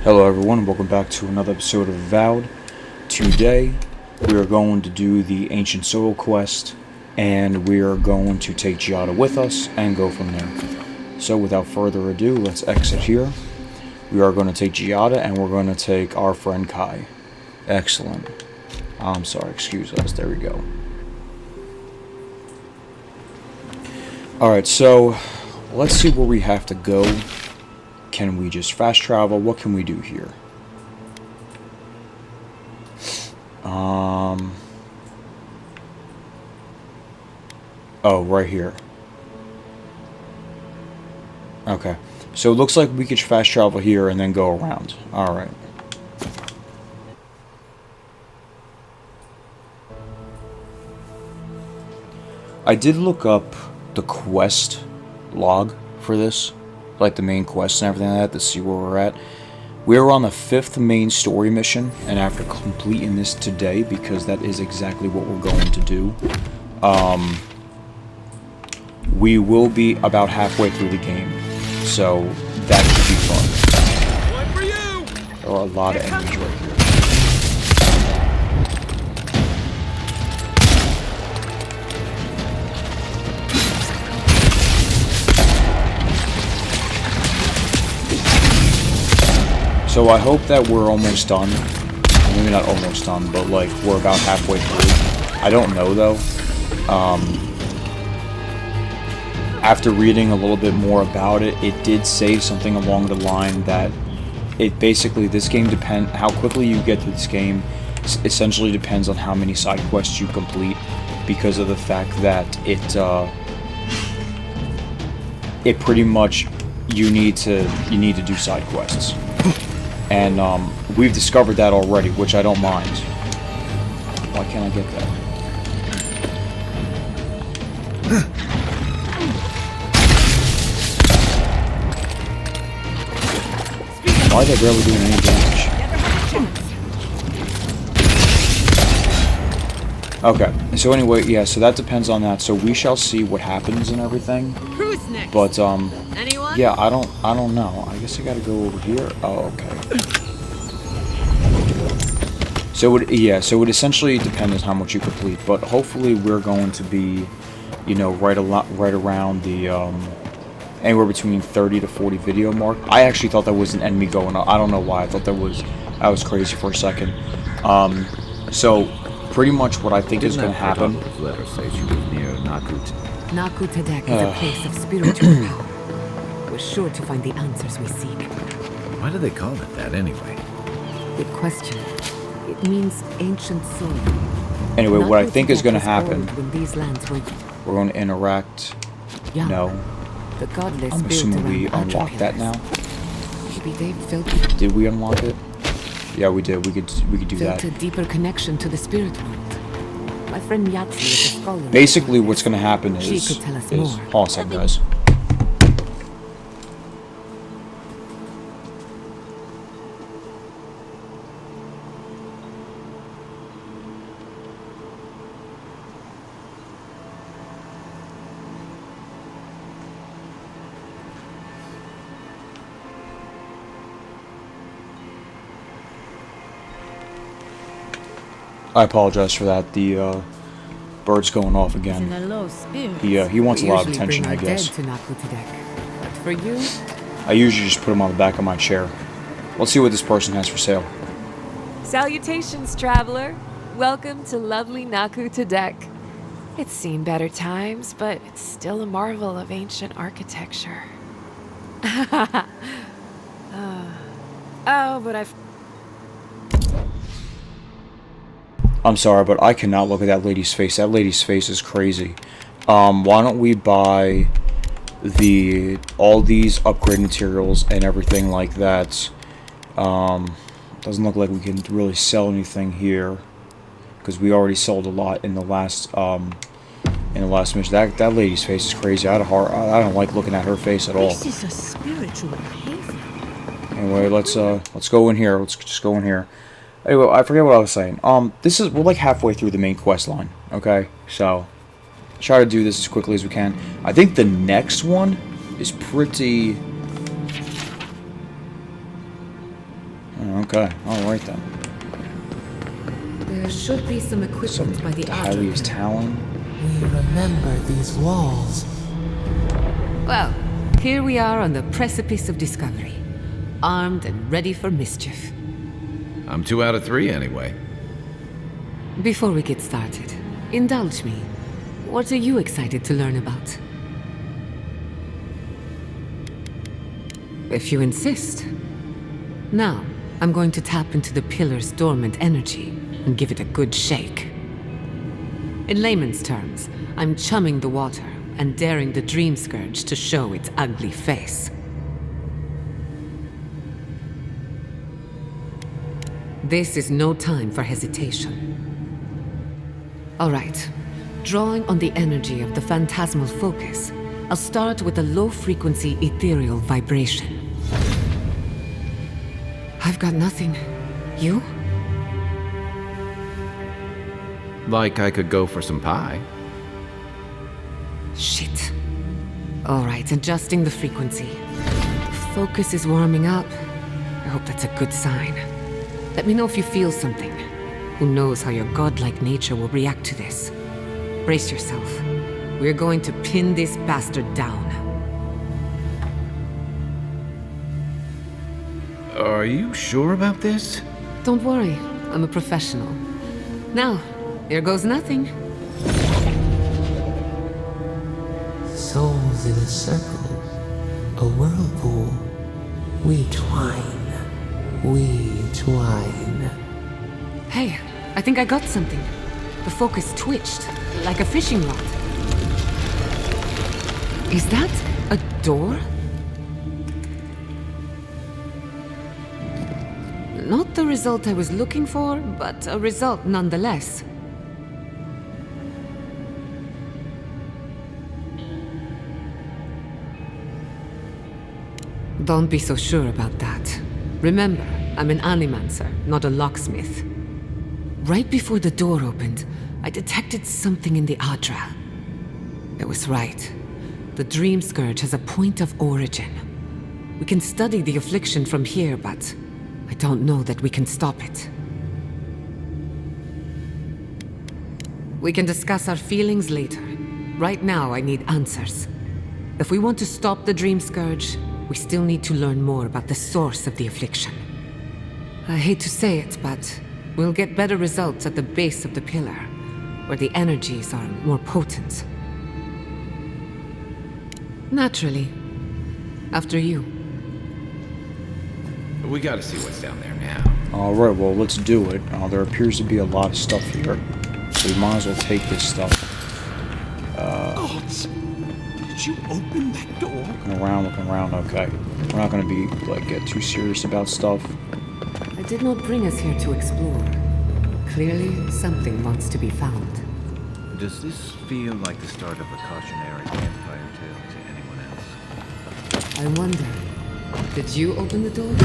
Hello everyone and welcome back to another episode of Avowed. Today we are going to do the Ancient Soil quest and we are going to take Giada with us and go from there. So without further ado, let's exit here. We are going to take Giada and we're going to take our friend Kai. Excellent. I'm sorry, excuse us. There we go. Alright, so let's see where we have to go. Can we just fast travel? What can we do here? Oh, right here. Okay. So it looks like we could fast travel here and then go around. Alright. I did look up the quest log for this. Like the main quest and everything like that, to see where we're at. We're on the 5th main story mission, and after completing this today, because that is exactly what we're going to do, we will be about halfway through the game, so that should be fun. There are a lot of enemies right here. So I hope that we're almost done. Maybe not almost done, but like we're about halfway through. I don't know though. After reading a little bit more about it, it did say something along the line that it basically, this game how quickly you get to this game essentially depends on how many side quests you complete, because of the fact that it pretty much you need to do side quests. And we've discovered that already, which I don't mind. Why can't I get that? Why are they barely doing any damage? Okay, so anyway, yeah, so that depends on that. So we shall see what happens and everything. Who's next? But anyone? yeah, I don't know. I guess I gotta go over here. Oh, okay. So it essentially depends on how much you complete, but hopefully we're going to be, you know, right around the anywhere between 30 to 40 video mark. I actually thought that was an enemy going on. I don't know why. I thought that was crazy for a second. So pretty much what I think is going to happen. Letter says she was near Nakut. Nakutadek is a place of spiritual power. We're sure to find the answers we seek. Why do they call it that anyway? Good question. It means ancient soul. Anyway, what I think is going to happen, when these lands were we're going to interact. young. No. The godless I'm assuming we built around unlocked that now. Maybe they felt Did we unlock it? Yeah, we did. We could do that. a deeper connection to the spirit world. My friend Yatsi is a scholar. Basically, what's going to happen She is... could tell us hold more. on a second, guys. I apologize for that. The bird's going off again. He wants a lot of attention, I guess. To Nakutadek. But for you, I usually just put him on the back of my chair. Let's see what this person has for sale. Salutations, traveler. Welcome to lovely Nakutadek. It's seen better times, but it's still a marvel of ancient architecture. Oh, but I'm sorry, but I cannot look at that lady's face. That lady's face is crazy. Why don't we buy all these upgrade materials and everything like that? Doesn't look like we can really sell anything here, because we already sold a lot in the last mission. That lady's face is crazy. I don't like looking at her face at all. this is a spiritual haven. Anyway, let's go in here. Let's just go in here. Anyway, I forget what I was saying. We're like halfway through the main quest line. Okay, so try to do this as quickly as we can. I think the next one is pretty... Okay, alright then. There should be some equipment by the Hylia's Talon. We remember these walls. Well, here we are on the precipice of discovery. Armed and ready for mischief. I'm 2 out of 3 anyway. Before we get started, indulge me. What are you excited to learn about? If you insist. Now, I'm going to tap into the pillar's dormant energy and give it a good shake. In layman's terms, I'm chumming the water and daring the Dream Scourge to show its ugly face. This is no time for hesitation. All right. Drawing on the energy of the phantasmal focus, I'll start with a low-frequency ethereal vibration. I've got nothing. You? Like I could go for some pie. Shit. All right, adjusting the frequency. The focus is warming up. I hope that's a good sign. Let me know if you feel something. Who knows how your godlike nature will react to this. Brace yourself. We're going to pin this bastard down. Are you sure about this? Don't worry, I'm a professional. Now, here goes nothing. Souls in a circle, a whirlpool. We twine, we twine. Hey, I think I got something. The focus twitched, like a fishing rod. Is that a door? Not the result I was looking for, but a result nonetheless. Don't be so sure about that. Remember, I'm an animancer, not a locksmith. Right before the door opened, I detected something in the Adra. I was right. The Dream Scourge has a point of origin. We can study the affliction from here, but I don't know that we can stop it. We can discuss our feelings later. Right now, I need answers. If we want to stop the Dream Scourge, we still need to learn more about the source of the affliction. I hate to say it, but we'll get better results at the base of the pillar, where the energies are more potent. Naturally. After you. We gotta see what's down there now. Alright, well, let's do it. There appears to be a lot of stuff here. So we might as well take this stuff. Gods! Did you open that door? Looking around, okay. We're not gonna be, get too serious about stuff. I did not bring us here to explore. Clearly, something wants to be found. Does this feel like the start of a cautionary campfire tale to anyone else? I wonder, did you open the door?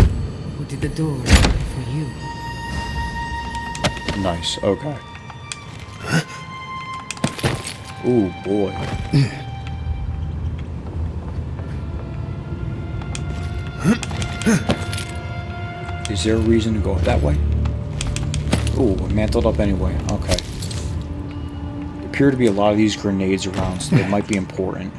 Or did the door open for you? Nice, okay. Ooh, boy. Is there a reason to go that way? Ooh, we're mantled up anyway. Okay. There appear to be a lot of these grenades around, so they might be important.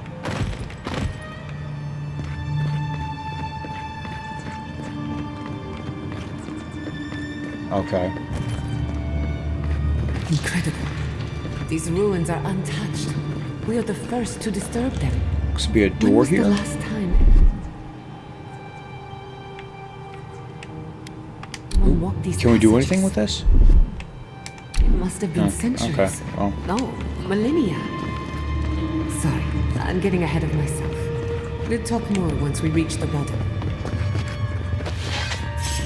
Okay. Incredible. These ruins are untouched. We are the first to disturb them. Looks to be a When door was here. the last time? One walked these Can we do anything with passages. this? It must have been centuries. Okay, well. No, millennia. Sorry, I'm getting ahead of myself. We'll talk more once we reach the bottom.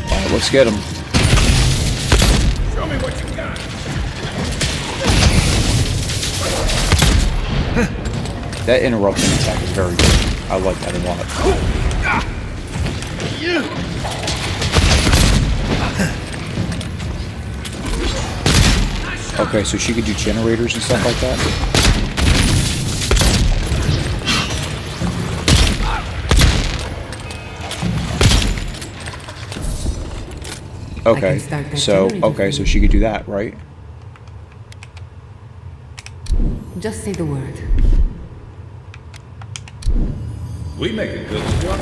Alright, let's get him. Show me what you got! That interrupting attack is very good. I like that a lot. Okay, so she could do generators and stuff like that? Okay, start that so, generator okay, for so you. she could do that, right? Just say the word. We make a good squad.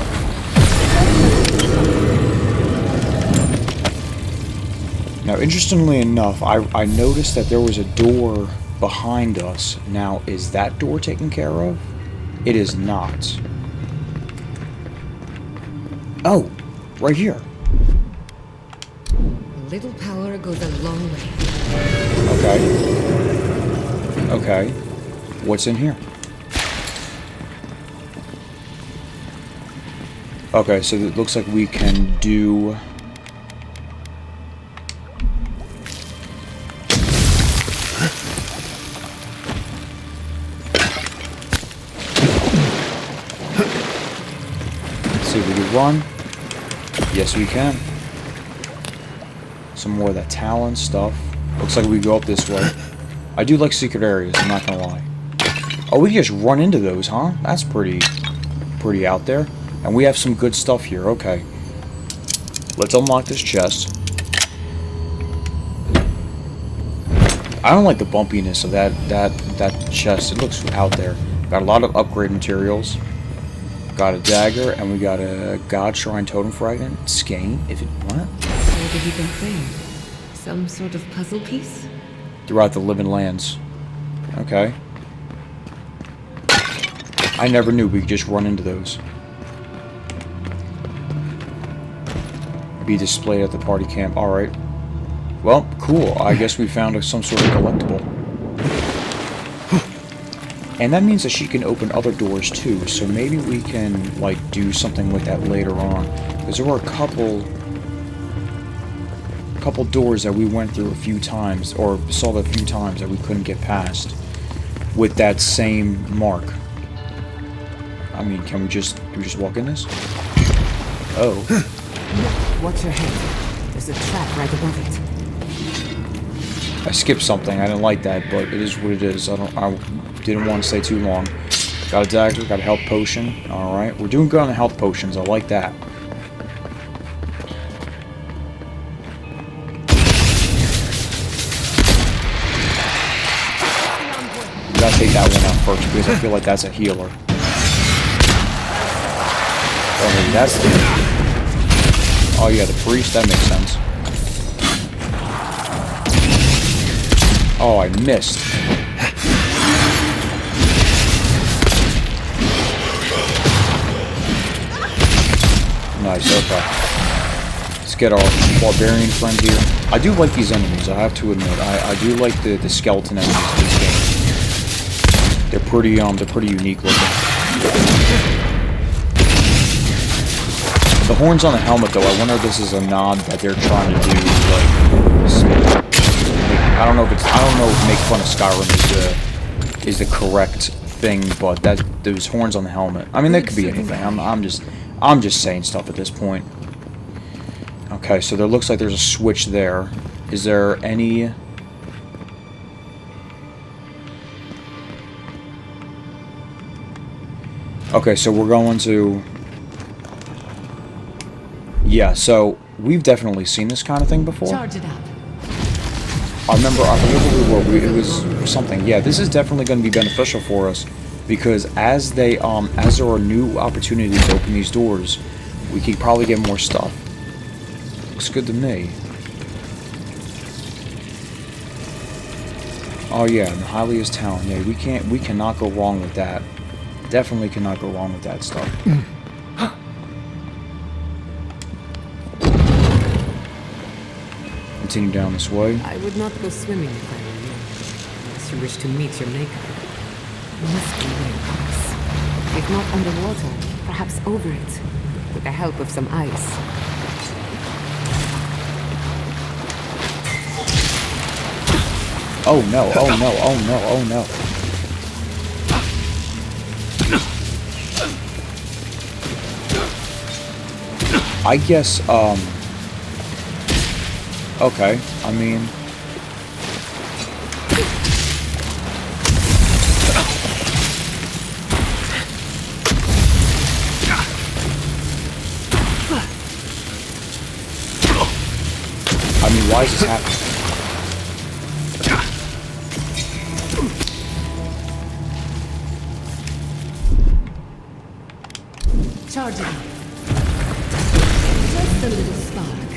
Now, interestingly enough, I noticed that there was a door behind us. Now, is that door taken care of? It is not. Oh, right here. A little power goes a long way. Okay. Okay. What's in here? Okay, so it looks like we can do... Let's see if we can run. Yes, we can. Some more of that talent stuff. Looks like we go up this way. I do like secret areas, I'm not gonna lie. Oh, we can just run into those, huh? That's pretty out there. And we have some good stuff here, okay. Let's unlock this chest. I don't like the bumpiness of that chest. It looks out there. Got a lot of upgrade materials. Got a dagger, and we got a God Shrine Totem Fragment. Skein, if it... What? What have you been playing? Some sort of puzzle piece? Throughout the living lands. Okay. I never knew we could just run into those. Be displayed at the party camp. Alright. Well, cool. I guess we found some sort of collectible. And that means that she can open other doors too, so maybe we can, like, do something with that later on. Because there were a couple doors that we went through a few times, or saw a few times, that we couldn't get past with that same mark. I mean, can we just walk in this? Oh. Watch your head. There's a trap right above it. I skipped something. I didn't like that, but it is what it is. I didn't want to stay too long. Got a dagger, got a health potion. Alright, we're doing good on the health potions. I like that. We gotta take that one out first, because I feel like that's a healer. Oh, maybe that's the... Oh yeah, the priest, that makes sense. Oh, I missed. Nice, okay. Let's get our barbarian friend here. I do like these enemies, I have to admit. I do like the skeleton enemies in this game. They're pretty unique looking. The horns on the helmet, though, I wonder if this is a nod that they're trying to do, like, I don't know if make fun of Skyrim is the correct thing, but those horns on the helmet. I mean, they could be anything. I'm just saying stuff at this point. Okay, so there looks like there's a switch there. Is there any... Okay, so we're going to... Yeah, so we've definitely seen this kind of thing before. Charge it up. I forget where we were. It was something. Yeah, this is definitely going to be beneficial for us, because as there are new opportunities to open these doors, we can probably get more stuff. Looks good to me. Oh yeah, and Hylia's Town. Yeah, we cannot go wrong with that. Definitely cannot go wrong with that stuff. Continue down this way. I would not go swimming if I were you, unless you wish to meet your maker. You must be where it comes. If not underwater, perhaps over it, with the help of some ice. Oh no, oh no, oh no, oh no. I guess, okay, I mean... mean, why is this happening? Charge it up. Just a little spark.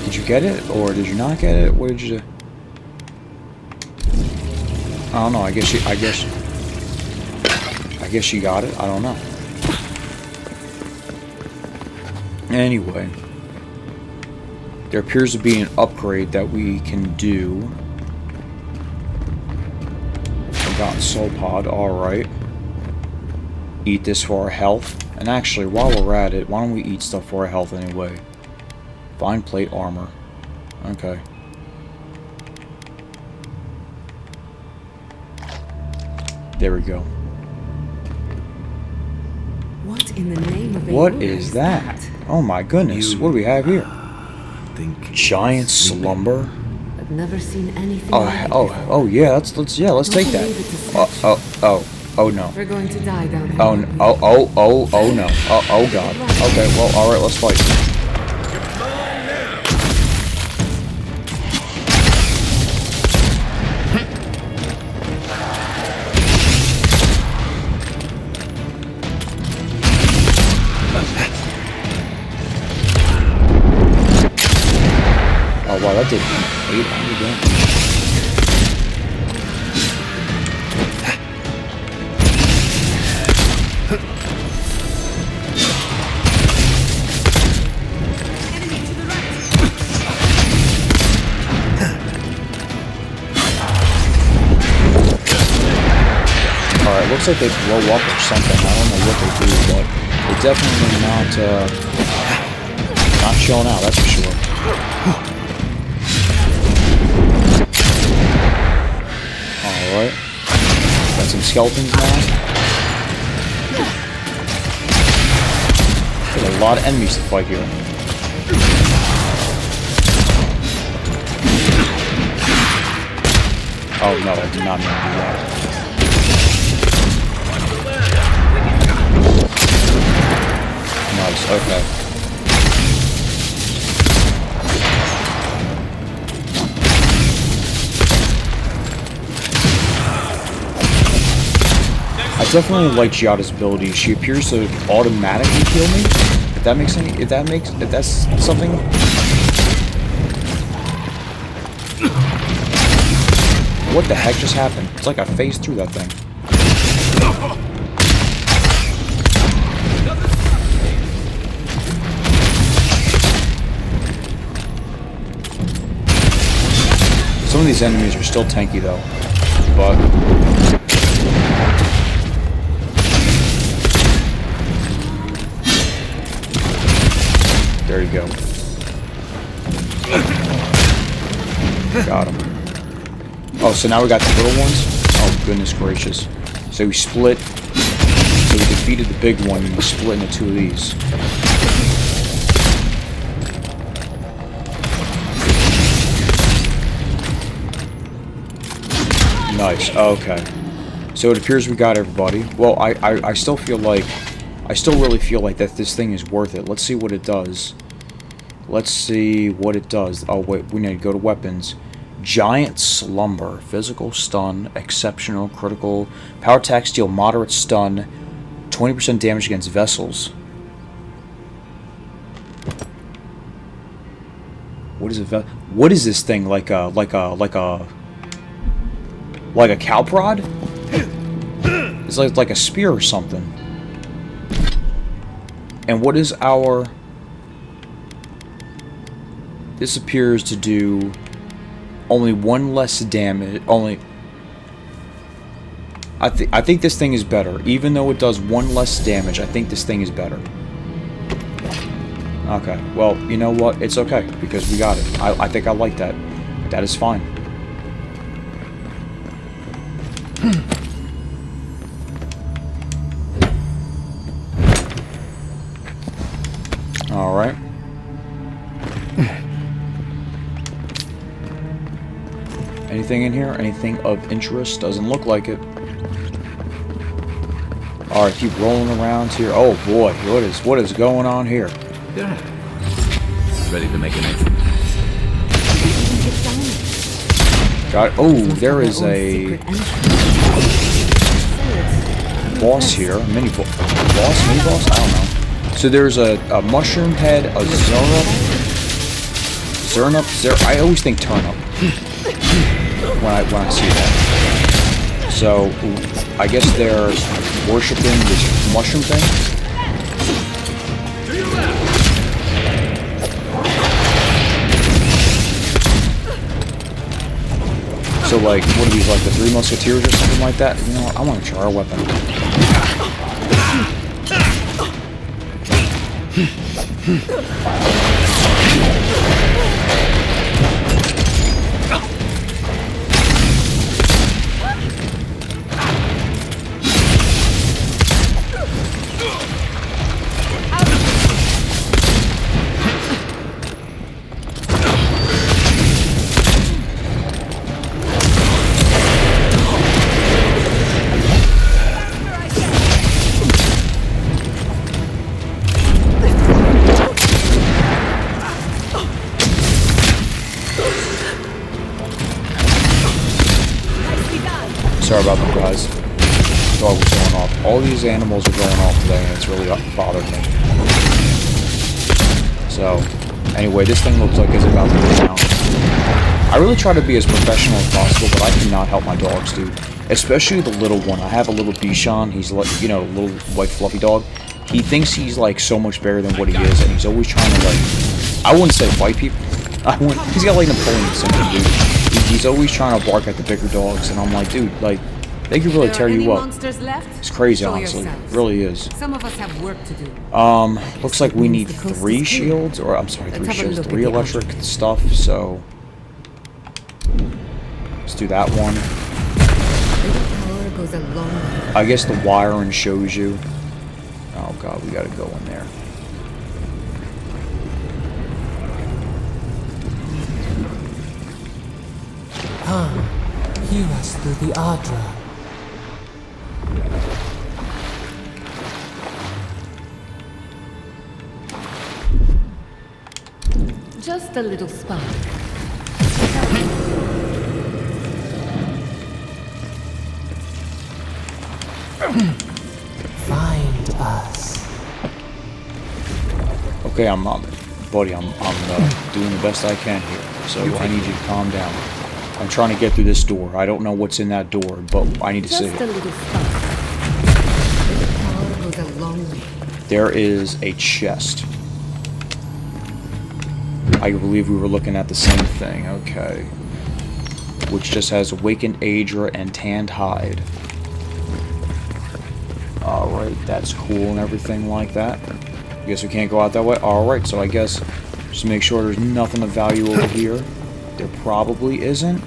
Did you get it, or did you not get it? What did you do? I don't know. I guess she got it. I don't know. Anyway, there appears to be an upgrade that we can do. Forgotten soul pod. All right. Eat this for our health. And actually, while we're at it, why don't we eat stuff for our health anyway? Fine plate armor. Okay. There we go. What in the name of What is that? Oh my goodness. What do we have here? Giant slumber. I've never seen anything like it. Oh yeah, let's take that. Oh no. We're going to die down here. Oh no. Oh no. Oh god. Okay, well, alright, let's fight. Oh wow, that did 800 damage. Alright, looks like they blow up or something. I don't know what they do, but they're definitely not showing out, that's for sure. Alright. Got some skeletons now. There's a lot of enemies to fight here. Oh no, I did not mean to do that. Nice, okay. I definitely like Giada's ability. She appears to automatically kill me. If that's something. What the heck just happened? It's like I phased through that thing. Some of these enemies are still tanky though, but there you go. Got him. Oh, so now we got the little ones? Oh, goodness gracious. So we split. So we defeated the big one and we split into two of these. Nice. Okay. So it appears we got everybody. Well, I still feel like... I still really feel like that this thing is worth it. Let's see what it does. Let's see what it does. Oh, wait. We need to go to weapons. Giant Slumber. Physical stun. Exceptional. Critical. Power attack. Deal moderate stun. 20% damage against vessels. What is it? What is this thing? Like a cow prod? It's like a spear or something. And what is our... This appears to do only one less damage. I think this thing is better. Even though it does one less damage, I think this thing is better. Okay, well, you know what? It's okay, because we got it. I think I like that. That is fine. Alright. Anything in here? Anything of interest? Doesn't look like it. Alright, keep rolling around here. Oh boy, what is going on here? Yeah. Ready to make an entrance. Got oh, there is a boss here, mini boss, mini boss. I don't know. So there's a mushroom head, a Zernup. I always think turnip when I see that. So I guess they're worshiping this mushroom thing. So like, what are these, like the Three Musketeers or something like that? You know what, I want to try our weapon. Sorry about that, guys. Dog was going off. All these animals are going off today, and it's really bothered me. So, anyway, this thing looks like it's about to go down. I really try to be as professional as possible, but I cannot help my dogs, dude. Especially the little one. I have a little Bichon. He's like, you know, a little white fluffy dog. He thinks he's like so much bigger than what he is, and he's always trying to like, I wouldn't say fight people. He's got like Napoleon syndrome, dude. He's always trying to bark at the bigger dogs, and I'm like, dude, like, they could really tear you up. It's crazy, honestly. It really is. Some of us have work to do. Looks like we need 3 shields, or I'm sorry, 3 shields, 3 electric stuff, so let's do that one. I guess the wiring shows you. Oh god, we gotta go in there. Come, hear us through the Adra. Just a little spark. Find us. Okay, buddy, I'm doing the best I can here, so I need you to calm down. I'm trying to get through this door. I don't know what's in that door, but I need to see Just a it. little spark. The power goes a long way. There is a chest. I believe we were looking at the same thing. Okay. Which just has awakened Adra and tanned hide. Alright, that's cool and everything like that. Guess we can't go out that way. Alright, so I guess just make sure there's nothing of value over here. There probably isn't.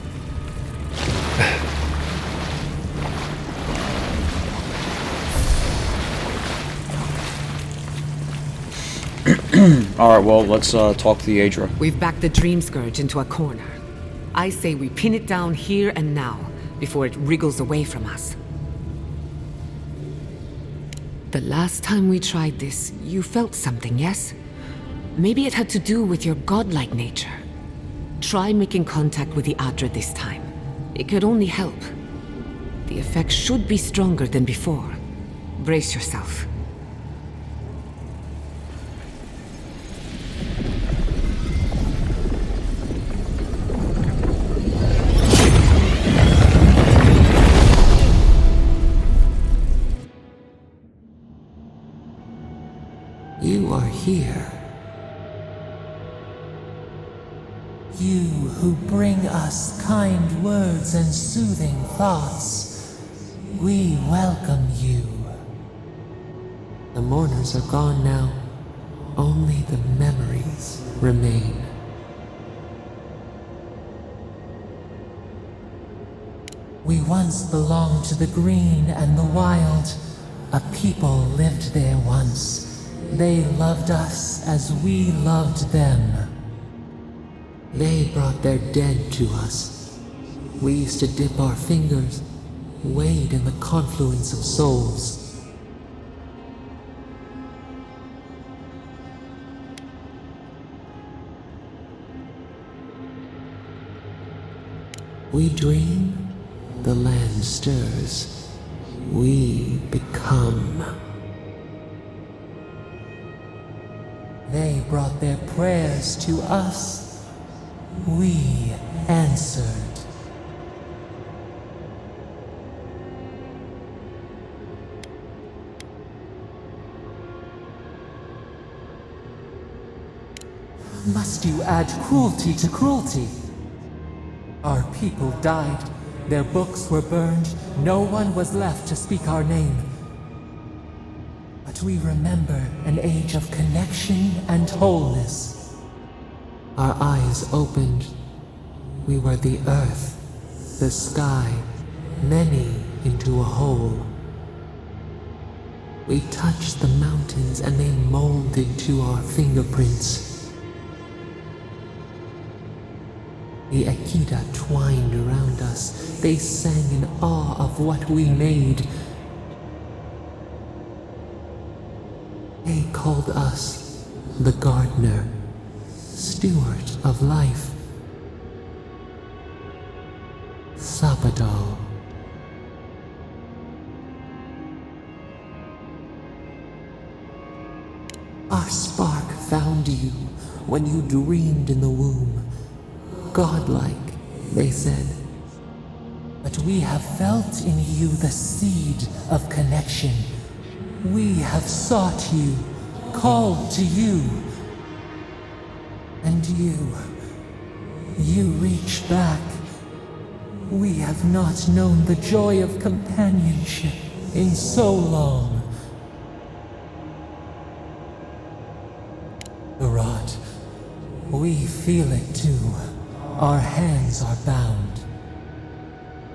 Alright, well, let's talk to the Adra. We've backed the Dream Scourge into a corner. I say we pin it down here and now, before it wriggles away from us. The last time we tried this, you felt something, yes? Maybe it had to do with your godlike nature. Try making contact with the Adra this time. It could only help. The effect should be stronger than before. Brace yourself. You are here. You who bring us kind words and soothing thoughts, we welcome you. The mourners are gone now. Only the memories remain. We once belonged to the green and the wild. A people lived there once. They loved us as we loved them. They brought their dead to us. We used to dip our fingers, wade in the confluence of souls. We dream, the land stirs. We become. They brought their prayers to us. We answered. Must you add cruelty to cruelty? Our people died. Their books were burned. No one was left to speak our name. But we remember an age of connection and wholeness. Our eyes opened. We were the earth, the sky, many into a whole. We touched the mountains and they molded to our fingerprints. The Akita twined around us. They sang in awe of what we made. They called us the gardener, steward of life. Sapadal. Our spark found you when you dreamed in the womb. Godlike, they said. But we have felt in you the seed of connection. We have sought you, called to you. And you reach back. We have not known the joy of companionship in so long. The rot, we feel it too. Our hands are bound.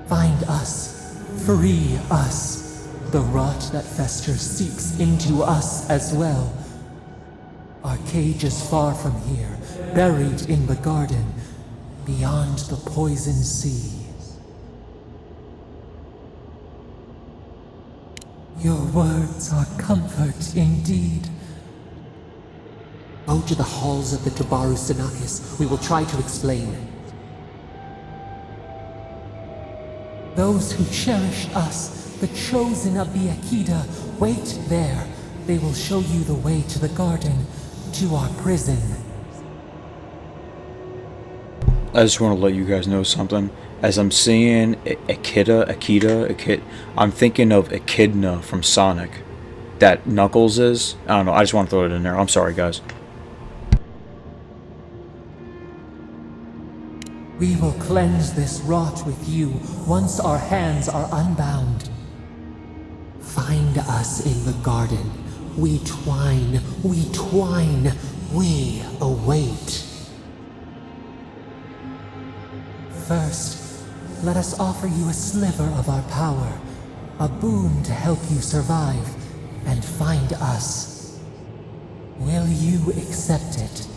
Find us, free us. The rot that festers seeps into us as well. Our cage is far from here, buried in the garden, beyond the poison sea. Your words are comfort indeed. Go to the halls of the Tabaru Sinakis. We will try to explain. Those who cherish us, the chosen of the Akita, wait there. They will show you the way to the garden, to our prison. I just want to let you guys know something. As I'm seeing Akita, I'm thinking of Echidna from Sonic. That Knuckles is. I don't know, I just want to throw it in there. I'm sorry, guys. We will cleanse this rot with you once our hands are unbound. Find us in the garden. We twine, we await. First, let us offer you a sliver of our power, a boon to help you survive and find us. Will you accept it?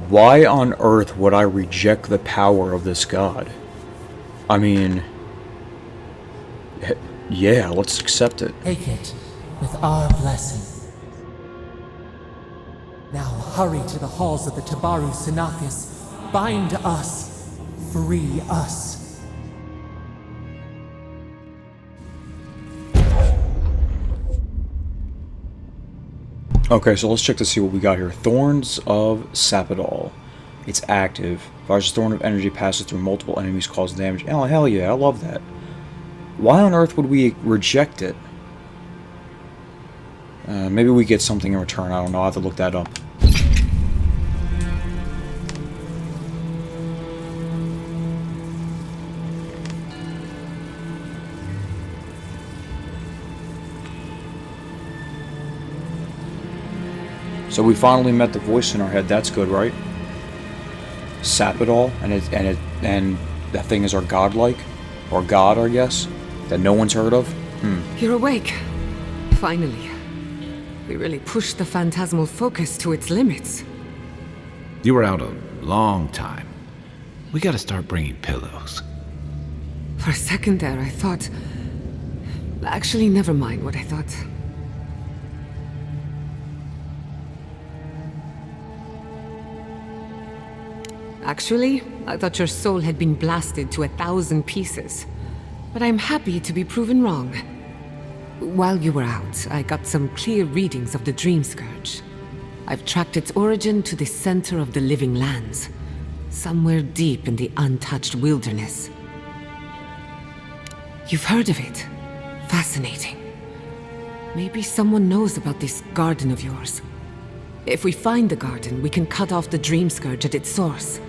Why on earth would I reject the power of this god? I mean, yeah, let's accept it. Take it with our blessing. Now hurry to the halls of the Tabaru Sinakis. Bind us. Free us. Okay, so let's check to see what we got here. Thorns of Sapadal. It's active. Fires a thorn of energy, passes through multiple enemies, causes damage. Oh, hell yeah, I love that. Why on earth would we reject it? Maybe we get something in return. I don't know. I'll have to look that up. So we finally met the voice in our head. That's good, right? Sapadal, and that thing is our godlike, or god, I guess, that no one's heard of. You're awake. Finally. We really pushed the phantasmal focus to its limits. You were out a long time. We gotta start bringing pillows. For a second there, I thought... Actually, never mind what I thought. Actually, I thought your soul had been blasted to 1,000 pieces. But I'm happy to be proven wrong. While you were out, I got some clear readings of the Dream Scourge. I've tracked its origin to the center of the living lands, somewhere deep in the untouched wilderness. You've heard of it? Fascinating. Maybe someone knows about this garden of yours. If we find the garden, we can cut off the Dream Scourge at its source.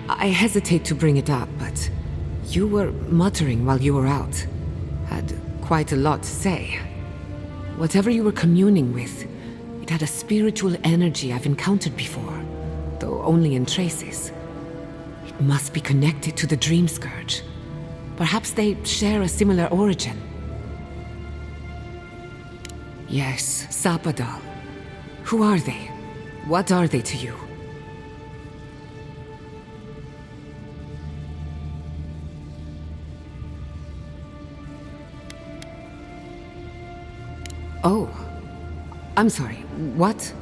I hesitate to bring it up, but you were muttering while you were out. Had quite a lot to say. Whatever you were communing with, it had a spiritual energy I've encountered before, though only in traces. It must be connected to the Dream Scourge. Perhaps they share a similar origin. Yes, Sapadal. Who are they? What are they to you? Oh. I'm sorry, what?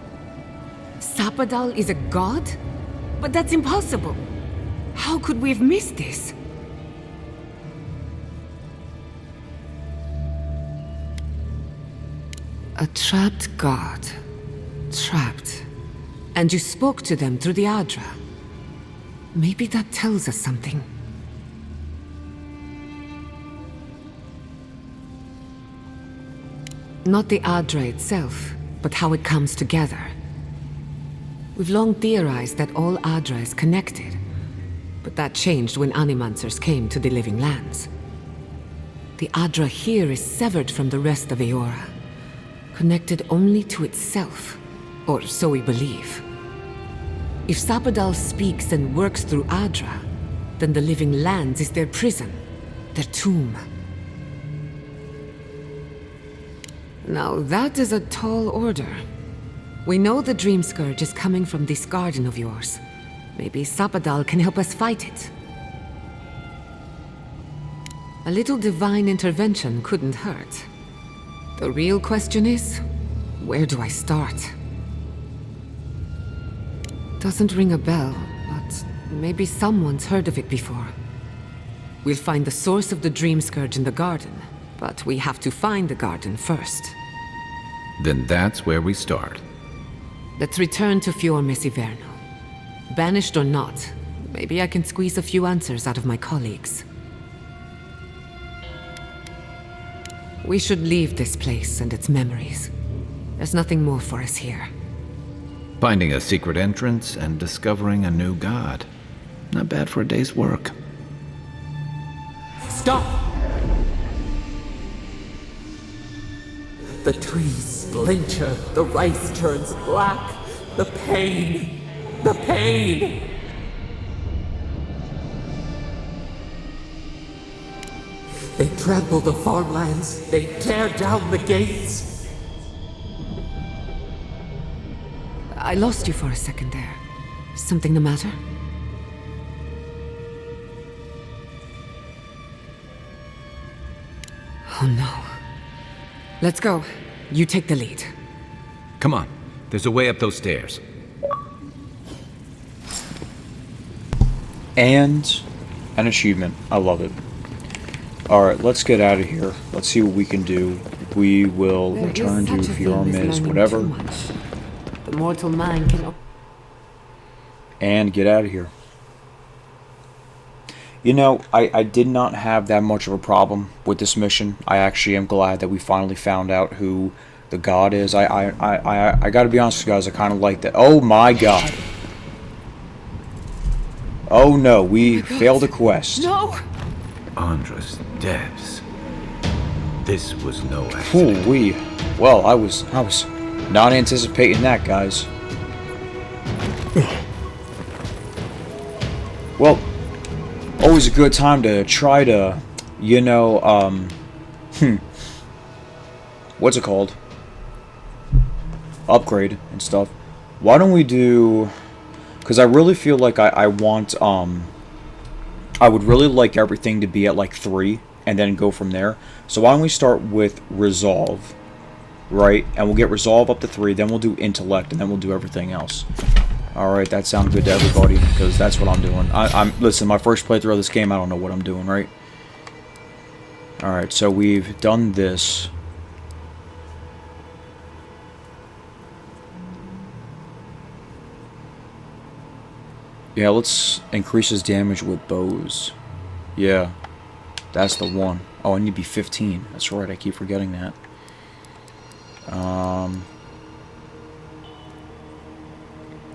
Sapadal is a god? But that's impossible! How could we have missed this? A trapped god. Trapped. And you spoke to them through the Adra. Maybe that tells us something. Not the Adra itself, but how it comes together. We've long theorized that all Adra is connected, but that changed when animancers came to the living lands. The Adra here is severed from the rest of Eora, connected only to itself, or so we believe. If Sapadal speaks and works through Adra, then the living lands is their prison, their tomb. Now that is a tall order. We know the Dream Scourge is coming from this garden of yours. Maybe Sapadal can help us fight it. A little divine intervention couldn't hurt. The real question is, where do I start? Doesn't ring a bell, but maybe someone's heard of it before. We'll find the source of the Dream Scourge in the garden, but we have to find the garden first. Then that's where we start. Let's return to Fior Mesiverno. Banished or not, maybe I can squeeze a few answers out of my colleagues. We should leave this place and its memories. There's nothing more for us here. Finding a secret entrance and discovering a new god. Not bad for a day's work. Stop! The trees splinter, the rice turns black. The pain! The pain! They trample the farmlands, they tear down the gates. I lost you for a second there. Something the matter? Oh no. Let's go. You take the lead. Come on. There's a way up those stairs. And an achievement. I love it. Alright, let's get out of here. Let's see what we can do. We will return to Fiormis, whatever. The mortal mind can... And get out of here. You know, I did not have that much of a problem with this mission. I actually am glad that we finally found out who the god is. I gotta be honest with you guys, I kind of like that. Oh my god. Oh no, we failed a quest. No! Andra's depths. This was no accident. Ooh-wee. Well, I was not anticipating that, guys. Well, always a good time to try to, you know, what's it called? Upgrade and stuff. Why don't we do... Because I really feel like I want, I would really like everything to be at like 3 and then go from there. So why don't we start with Resolve, right? And we'll get Resolve up to 3, then we'll do Intellect, and then we'll do everything else. Alright, that sounds good to everybody, because that's what I'm doing. Listen, my first playthrough of this game, I don't know what I'm doing, right? Alright, so we've done this. Yeah, let's increase his damage with bows. Yeah, that's the one. Oh, I need to be 15. That's right, I keep forgetting that.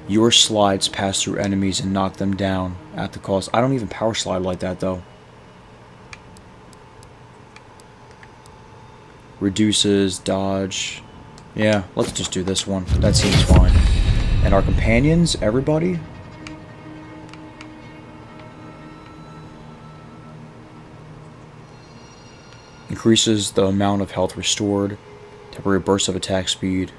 Your slides pass through enemies and knock them down at the cost. I don't even power slide like that, though. Reduces, dodge. Yeah, let's just do this one. That seems fine. And our companions, everybody? Increases the amount of health restored. Temporary burst of attack speed.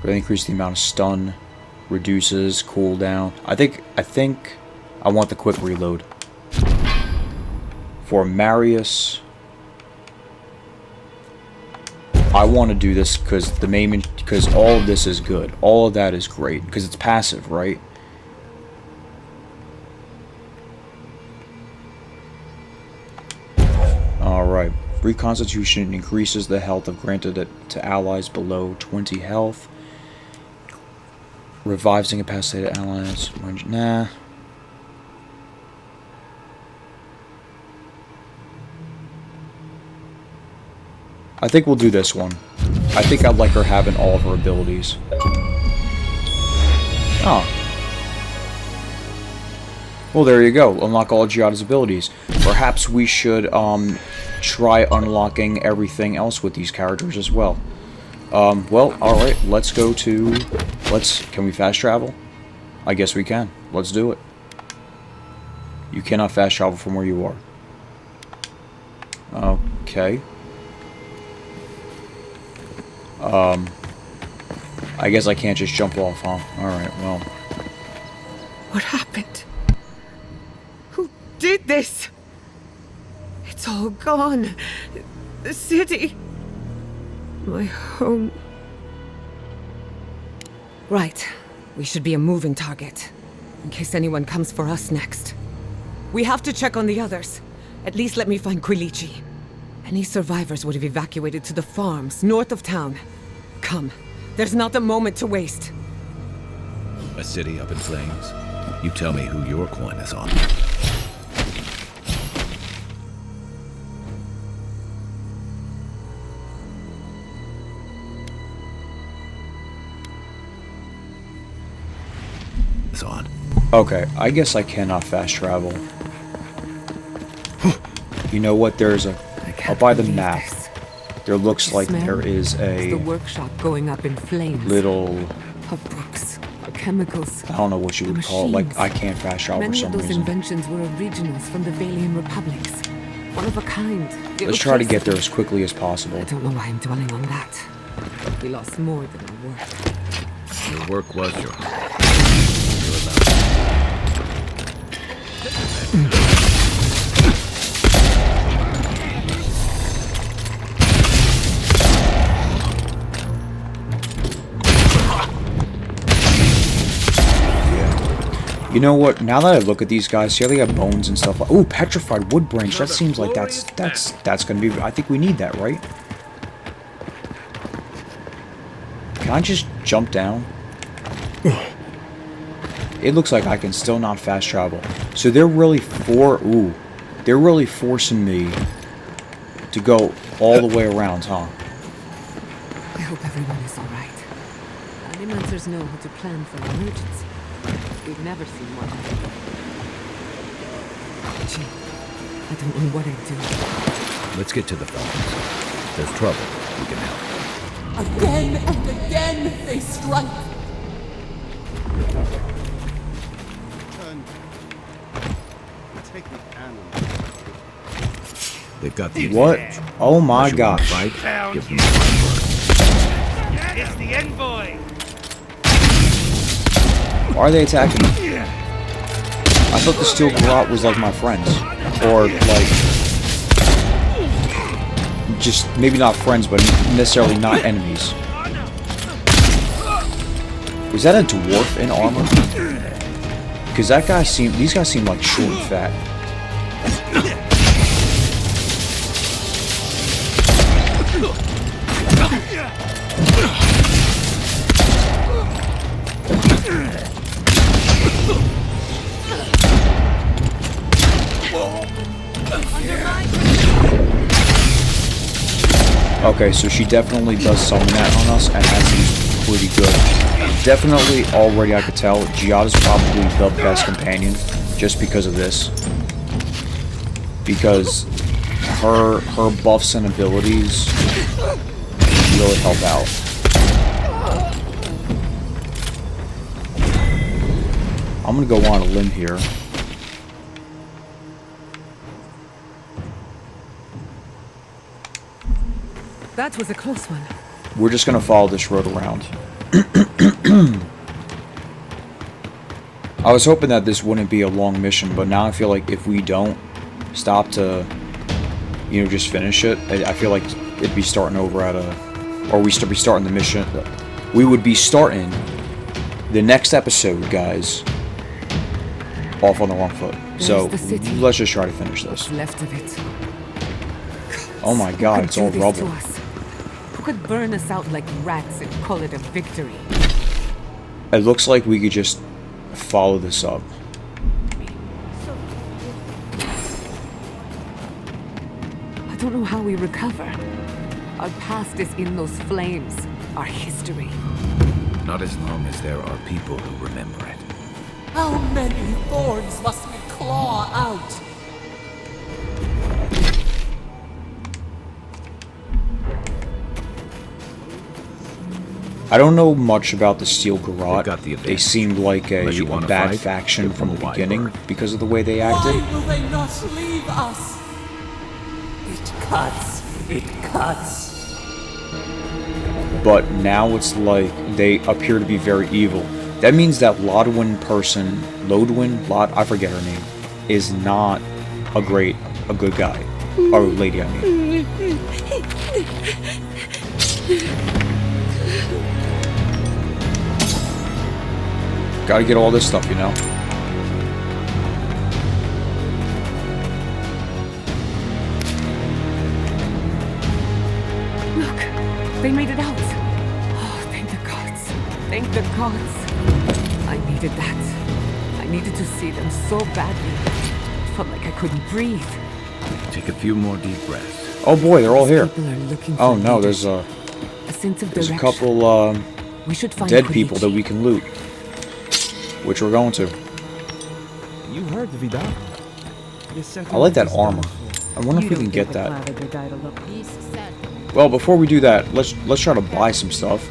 Greatly increase the amount of stun. Reduces cooldown. I think I want the quick reload. For Marius, I want to do this because all of this is good. All of that is great because it's passive, right? All right. Reconstitution increases the health of granted to allies below 20 health. Revives incapacitated allies. Nah. I think we'll do this one. I think I'd like her having all of her abilities. Oh. Well, there you go. Unlock all Giada's abilities. Perhaps we should try unlocking everything else with these characters as well. Well, alright, let's go to... Can we fast travel? I guess we can. Let's do it. You cannot fast travel from where you are. Okay. I guess I can't just jump off, huh? Alright, well. What happened? Who did this? It's all gone. The city. My home. Right. We should be a moving target. In case anyone comes for us next. We have to check on the others. At least let me find Quilici. Any survivors would have evacuated to the farms north of town. Come. There's not a moment to waste. A city up in flames? You tell me who your coin is on. Is on. Okay, I guess I cannot fast travel. You know what? There's a... I'll buy the map. There looks like there is a... The workshop going up in flames. Little... Her books, her chemicals. I don't know what you would call it. Like, I can't fast travel for Many some of those reason. inventions were originals from the Valian republics. One of a kind. Let's try to get there as quickly as possible. I don't know why I'm dwelling on that. We lost more than our work. Your work was your home. You know what? Now that I look at these guys, see how they have bones and stuff. Ooh, petrified wood branch. That seems like that's gonna be. I think we need that, right? Can I just jump down? It looks like I can still not fast travel. So they're really they're really forcing me to go all the way around, huh? I hope everyone is all right. Animancers know how to plan for an emergency. We've never seen one. Gee, I don't know what I'd do. Let's get to the farms. There's trouble. We can help. Again and again they strike. Take the animal. They've got the What? Oh my Unless you want to gosh. fight, give them the It's the envoy. Why are they attacking me? I thought the steel garrote was like my friends. Or like... just maybe not friends, but necessarily not enemies. Was that a dwarf in armor? Because these guys seem like short and fat. Okay, so she definitely does summon that on us, and that seems pretty good. Definitely, already I could tell, Giada's probably the best companion, just because of this. Because her buffs and abilities really help out. I'm gonna go on a limb here. That was a close one. We're just gonna follow this road around. I was hoping that this wouldn't be a long mission, but now I feel like if we don't stop to, you know, just finish it, I feel like it'd be starting over at a, or we should be starting the mission. We would be starting the next episode, guys, off on the wrong foot. So let's just try to finish this. Left of it. Oh my God, it's all rubble. Who could burn us out like rats and call it a victory? It looks like we could just follow this up. I don't know how we recover. Our past is in those flames. Our history. Not as long as there are people who remember it. How many thorns must we claw out? I don't know much about the Steel Garrote. Got the They seemed like a Unless you wanna bad fight, faction give from them the a wide beginning berth. because of the way they acted. Why will they not leave us? It cuts. It cuts. But now it's like they appear to be very evil. That means that Lodwin, I forget her name, is not a good guy. Or lady, I mean. Gotta get all this stuff, you know? Look, they made it out. Oh, thank the gods. Thank the gods. I needed that. I needed to see them so badly. It felt like I couldn't breathe. Take a few more deep breaths. Oh boy, they're all here. People are looking for Oh no, leaders. there's sense of a direction. couple We should find dead Koichi. people that we can loot. Which we're going to. You heard the Vidal. I like that armor. I wonder if we can get that. Well, before we do that, let's try to buy some stuff.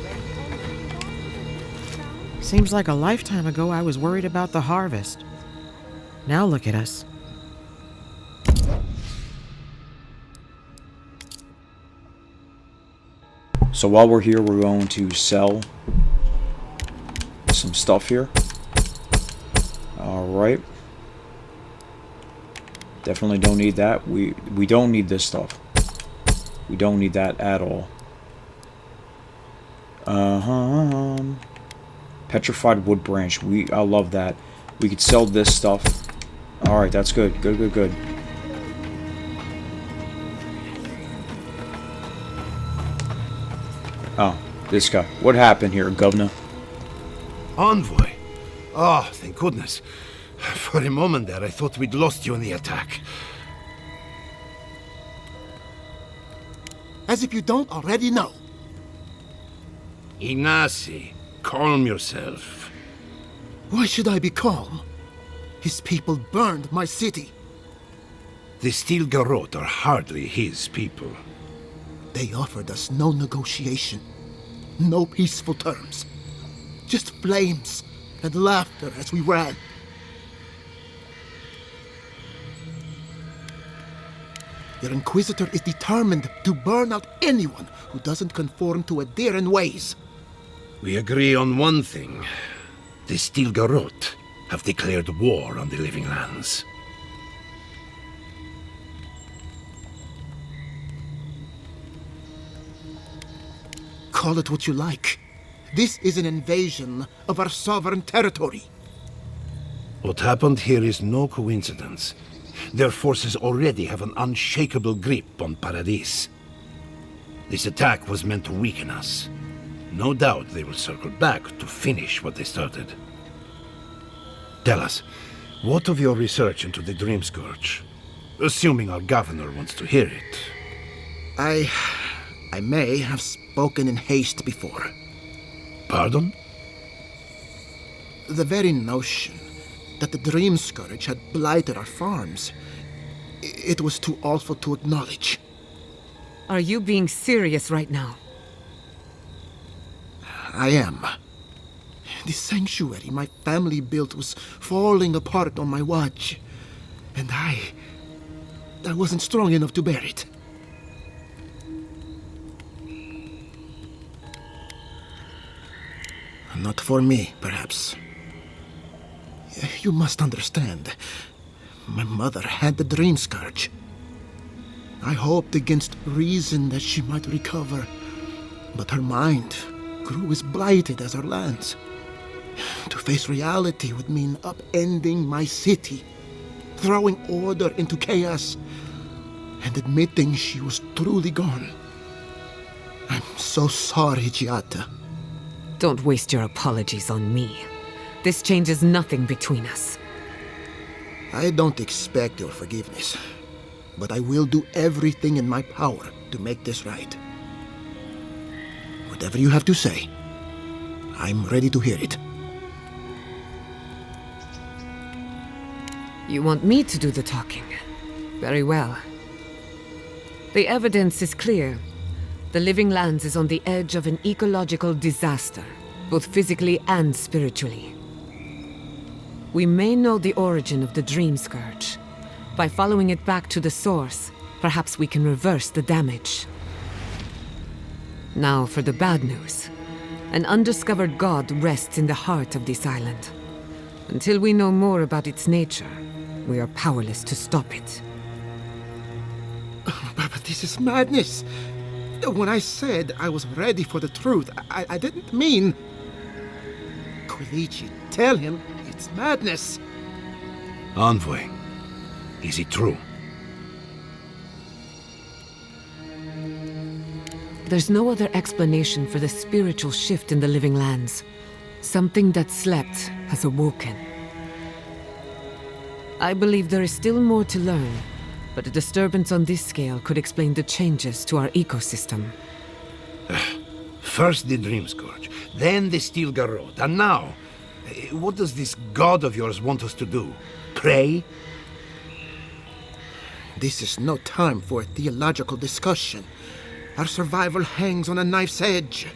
Seems like a lifetime ago I was worried about the harvest. Now look at us. So while we're here, we're going to sell some stuff here. Alright. Definitely don't need that. We don't need this stuff. We don't need that at all. Petrified wood branch. I love that. We could sell this stuff. Alright, that's good. Good. Oh, this guy. What happened here, governor? Envoy? Oh, thank goodness. For a moment there, I thought we'd lost you in the attack. As if you don't already know. Ignacy, calm yourself. Why should I be calm? His people burned my city. The Steel Garrote are hardly his people. They offered us no negotiation, no peaceful terms. Just flames and laughter as we ran. Their Inquisitor is determined to burn out anyone who doesn't conform to Adairan ways. We agree on one thing. The Steel Garrote have declared war on the Living Lands. Call it what you like. This is an invasion of our sovereign territory. What happened here is no coincidence. Their forces already have an unshakable grip on Paradis. This attack was meant to weaken us. No doubt they will circle back to finish what they started. Tell us, what of your research into the Dream Scourge? Assuming our governor wants to hear it. I may have spoken in haste before. Pardon? The very notion that the Dream Scourge had blighted our farms, it was too awful to acknowledge. Are you being serious right now? I am. The sanctuary my family built was falling apart on my watch, and I wasn't strong enough to bear it. Not for me, perhaps. You must understand. My mother had the Dream Scourge. I hoped against reason that she might recover, but her mind grew as blighted as her lands. To face reality would mean upending my city, throwing order into chaos, and admitting she was truly gone. I'm so sorry, Giata. Don't waste your apologies on me. This changes nothing between us. I don't expect your forgiveness, but I will do everything in my power to make this right. Whatever you have to say, I'm ready to hear it. You want me to do the talking? Very well. The evidence is clear. The Living Lands is on the edge of an ecological disaster, both physically and spiritually. We may know the origin of the Dream Scourge. By following it back to the source, perhaps we can reverse the damage. Now for the bad news. An undiscovered god rests in the heart of this island. Until we know more about its nature, we are powerless to stop it. But this is madness. When I said I was ready for the truth, I didn't mean... Quilici, tell him it's madness. Envoy, is it true? There's no other explanation for the spiritual shift in the Living Lands. Something that slept has awoken. I believe there is still more to learn, but a disturbance on this scale could explain the changes to our ecosystem. First the Dream Scourge, then the Steel Garrote, and now, what does this god of yours want us to do? Pray? This is no time for a theological discussion. Our survival hangs on a knife's edge.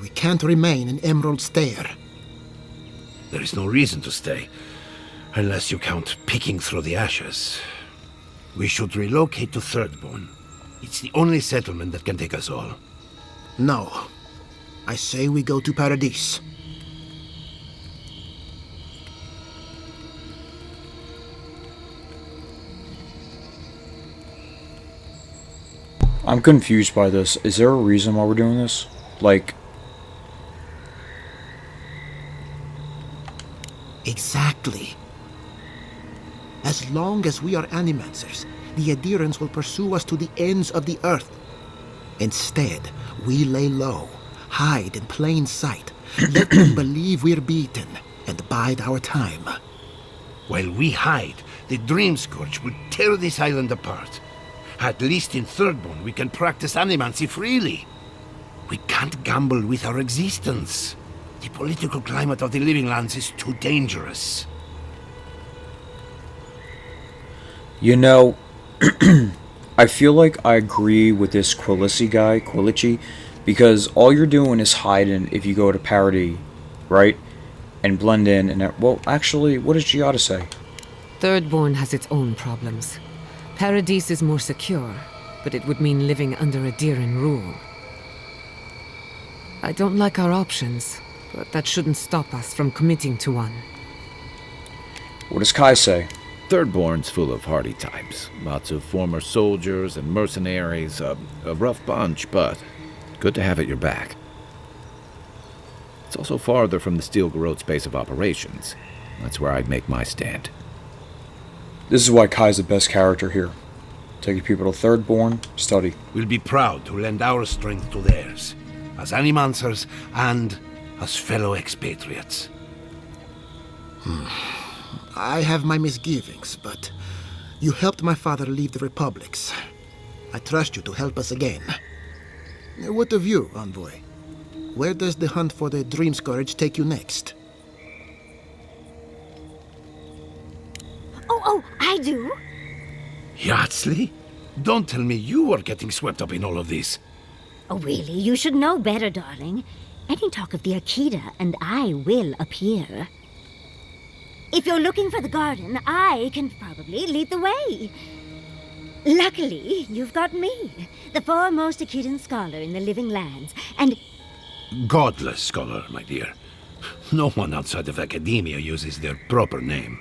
We can't remain in Emerald Stair. There is no reason to stay, unless you count picking through the ashes. We should relocate to Thirdborn. It's the only settlement that can take us all. No. I say we go to Paradis. I'm confused by this. Is there a reason why we're doing this? Like... Exactly. As long as we are animancers, the adherents will pursue us to the ends of the earth. Instead, we lay low, hide in plain sight, let them believe we're beaten, and bide our time. While we hide, the Dream Scourge will tear this island apart. At least in Thirdborn, we can practice animancy freely. We can't gamble with our existence. The political climate of the Living Lands is too dangerous. You know, I feel like I agree with this Quilici, because all you're doing is hiding if you go to Paradis, right? And blend in, and well, actually, what does Giada say? Thirdborn has its own problems. Paradis is more secure, but it would mean living under Adiran rule. I don't like our options, but that shouldn't stop us from committing to one. What does Kai say? Thirdborn's full of hardy types. Lots of former soldiers and mercenaries. A rough bunch, but Good to have at your back. It's also farther from the Steel Garrote's base of operations. That's where I'd make my stand. This is why Kai's the best character here. Taking people to Thirdborn, study. We'll be proud to lend our strength to theirs, as animancers and as fellow expatriates. I have my misgivings, but you helped my father leave the republics. I trust you to help us again. What of you, envoy? Where does the hunt for the Dream Scourge take you next? Oh, I do. Yardsley? Don't tell me you are getting swept up in all of this. Oh, really? You should know better, darling. Any talk of the Akita, and I will appear. If you're looking for the garden, I can probably lead the way. Luckily, you've got me, the foremost Akitan scholar in the living lands, and... Godless scholar, my dear. No one outside of academia uses their proper name.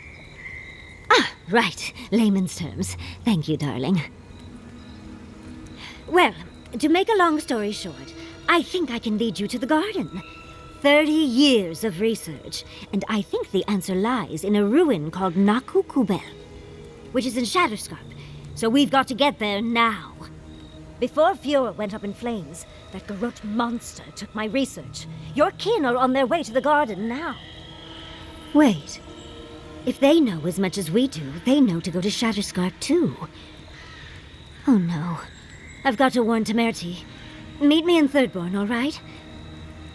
Ah, right. Layman's terms. Thank you, darling. Well, to make a long story short, I think I can lead you to the garden. 30 years of research, and I think the answer lies in a ruin called Naku Kubel, which is in Shatterscarp. So we've got to get there now. Before Fiora went up in flames, that Garrote monster took my research. Your kin are on their way to the garden now. Wait. If they know as much as we do, they know to go to Shatterscarp too. Oh no. I've got to warn Temerity. Meet me in Thirdborn, all right?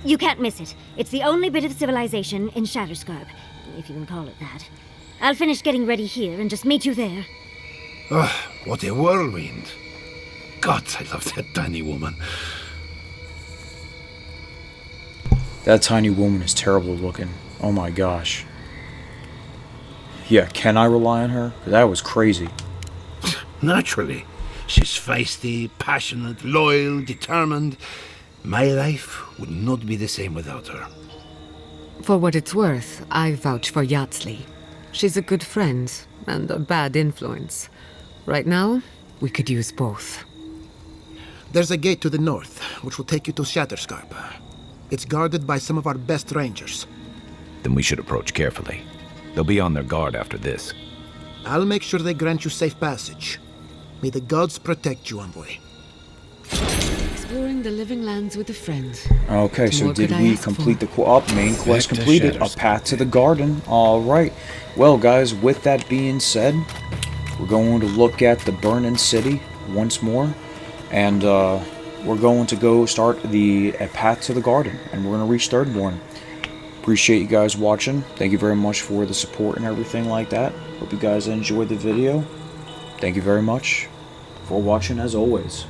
You can't miss it. It's the only bit of civilization in Shatterscarp, if you can call it that. I'll finish getting ready here and just meet you there. Ugh, what a whirlwind. God, I love that tiny woman. That tiny woman is terrible looking. Oh my gosh. Yeah, can I rely on her? That was crazy. Naturally. She's feisty, passionate, loyal, determined. My life would not be the same without her. For what it's worth, I vouch for Yardsley. She's a good friend and a bad influence. Right now, we could use both. There's a gate to the north, which will take you to Shatterscarp. It's guarded by some of our best rangers. Then we should approach carefully. They'll be on their guard after this. I'll make sure they grant you safe passage. May the gods protect you, envoy. Exploring the living lands with a friend. Okay, so did we complete the main quest completed? A path to the garden. Alright. Well, guys, with that being said, we're going to look at the Burning City once more. And we're going to go start a path to the garden. And we're going to reach Thirdborn. Appreciate you guys watching. Thank you very much for the support and everything like that. Hope you guys enjoyed the video. Thank you very much for watching as always.